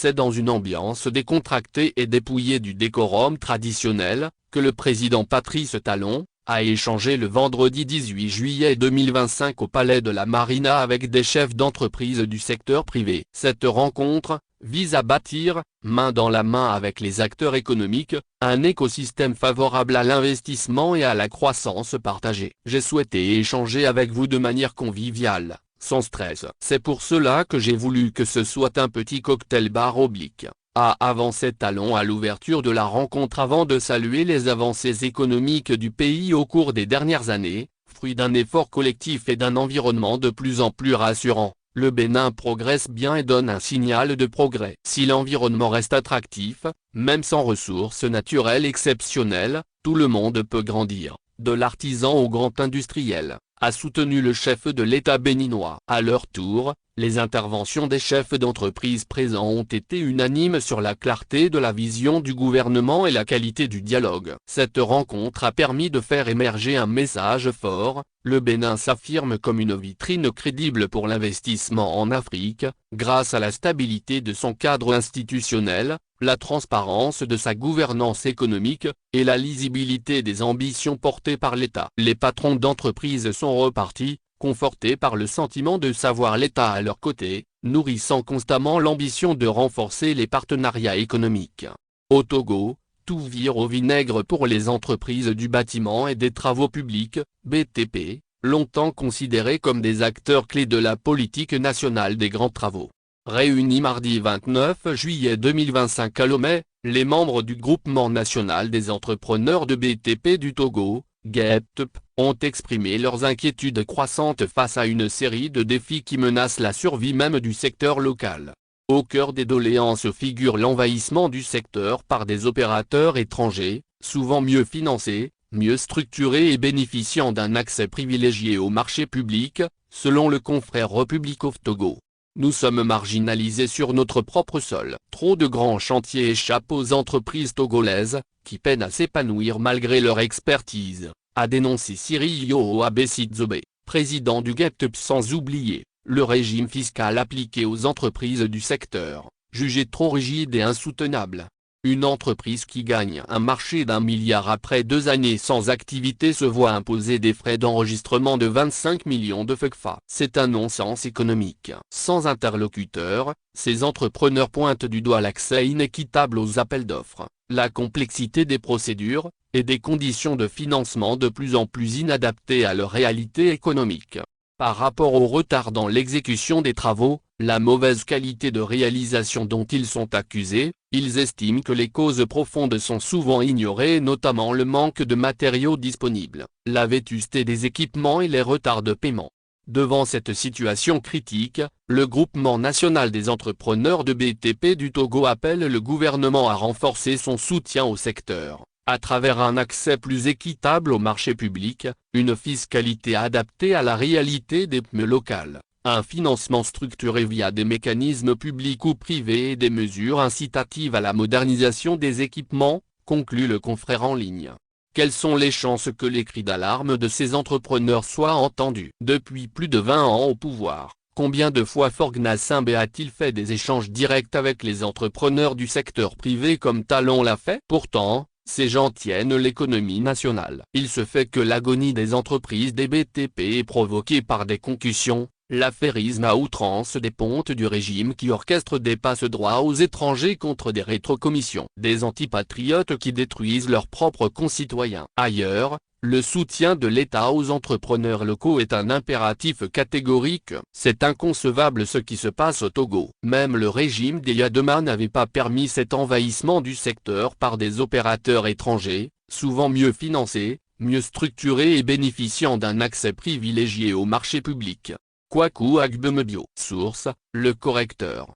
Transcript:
C'est dans une ambiance décontractée et dépouillée du décorum traditionnel, que le président Patrice Talon a échangé le vendredi 18 juillet 2025 au Palais de la Marina avec des chefs d'entreprise du secteur privé. Cette rencontre vise à bâtir, main dans la main avec les acteurs économiques, un écosystème favorable à l'investissement et à la croissance partagée. J'ai souhaité échanger avec vous de manière conviviale, sans stress. C'est pour cela que j'ai voulu que ce soit un petit cocktail bar oblique, a avancé Talon à l'ouverture de la rencontre avant de saluer les avancées économiques du pays au cours des dernières années, fruit d'un effort collectif et d'un environnement de plus en plus rassurant. Le Bénin progresse bien et donne un signal de progrès. Si l'environnement reste attractif, même sans ressources naturelles exceptionnelles, tout le monde peut grandir, de l'artisan au grand industriel, a soutenu le chef de l'État béninois. À leur tour, les interventions des chefs d'entreprise présents ont été unanimes sur la clarté de la vision du gouvernement et la qualité du dialogue. Cette rencontre a permis de faire émerger un message fort: le Bénin s'affirme comme une vitrine crédible pour l'investissement en Afrique, grâce à la stabilité de son cadre institutionnel, la transparence de sa gouvernance économique, et la lisibilité des ambitions portées par l'État. Les patrons d'entreprise sont repartis, confortés par le sentiment de savoir l'État à leur côté, nourrissant constamment l'ambition de renforcer les partenariats économiques. Au Togo, tout vire au vinaigre pour les entreprises du bâtiment et des travaux publics, BTP, longtemps considérées comme des acteurs clés de la politique nationale des grands travaux. Réunis mardi 29 juillet 2025 à Lomé, les membres du Groupement national des entrepreneurs de BTP du Togo, GETP, ont exprimé leurs inquiétudes croissantes face à une série de défis qui menacent la survie même du secteur local. Au cœur des doléances figure l'envahissement du secteur par des opérateurs étrangers, souvent mieux financés, mieux structurés et bénéficiant d'un accès privilégié au marché public, selon le confrère Republic of Togo. Nous sommes marginalisés sur notre propre sol. Trop de grands chantiers échappent aux entreprises togolaises, qui peinent à s'épanouir malgré leur expertise, a dénoncé Cyril Yoho-Abessidzobe, président du GETP. Sans oublier le régime fiscal appliqué aux entreprises du secteur, jugé trop rigide et insoutenable. Une entreprise qui gagne un marché d'1 milliard après 2 années sans activité se voit imposer des frais d'enregistrement de 25 millions de FECFA. C'est un non-sens économique. Sans interlocuteur, ces entrepreneurs pointent du doigt l'accès inéquitable aux appels d'offres, la complexité des procédures, et des conditions de financement de plus en plus inadaptées à leur réalité économique. Par rapport au retard dans l'exécution des travaux, la mauvaise qualité de réalisation dont ils sont accusés, ils estiment que les causes profondes sont souvent ignorées, notamment le manque de matériaux disponibles, la vétusté des équipements et les retards de paiement. Devant cette situation critique, le Groupement national des entrepreneurs de BTP du Togo appelle le gouvernement à renforcer son soutien au secteur, à travers un accès plus équitable au marché public, une fiscalité adaptée à la réalité des PME locales, un financement structuré via des mécanismes publics ou privés et des mesures incitatives à la modernisation des équipements, conclut le confrère en ligne. Quelles sont les chances que les cris d'alarme de ces entrepreneurs soient entendus? Depuis plus de 20 ans au pouvoir, combien de fois Forgnassimbe a-t-il fait des échanges directs avec les entrepreneurs du secteur privé comme Talon l'a fait? Pourtant, ces gens tiennent l'économie nationale. Il se fait que l'agonie des entreprises des BTP est provoquée par des concussions, l'affairisme à outrance des pontes du régime qui orchestrent des passe-droits aux étrangers contre des rétrocommissions, des antipatriotes qui détruisent leurs propres concitoyens. Ailleurs, le soutien de l'État aux entrepreneurs locaux est un impératif catégorique. C'est inconcevable ce qui se passe au Togo. Même le régime des Yadema n'avait pas permis cet envahissement du secteur par des opérateurs étrangers, souvent mieux financés, mieux structurés et bénéficiant d'un accès privilégié au marché public. Kwaku Agbemebio. Source, Le Correcteur.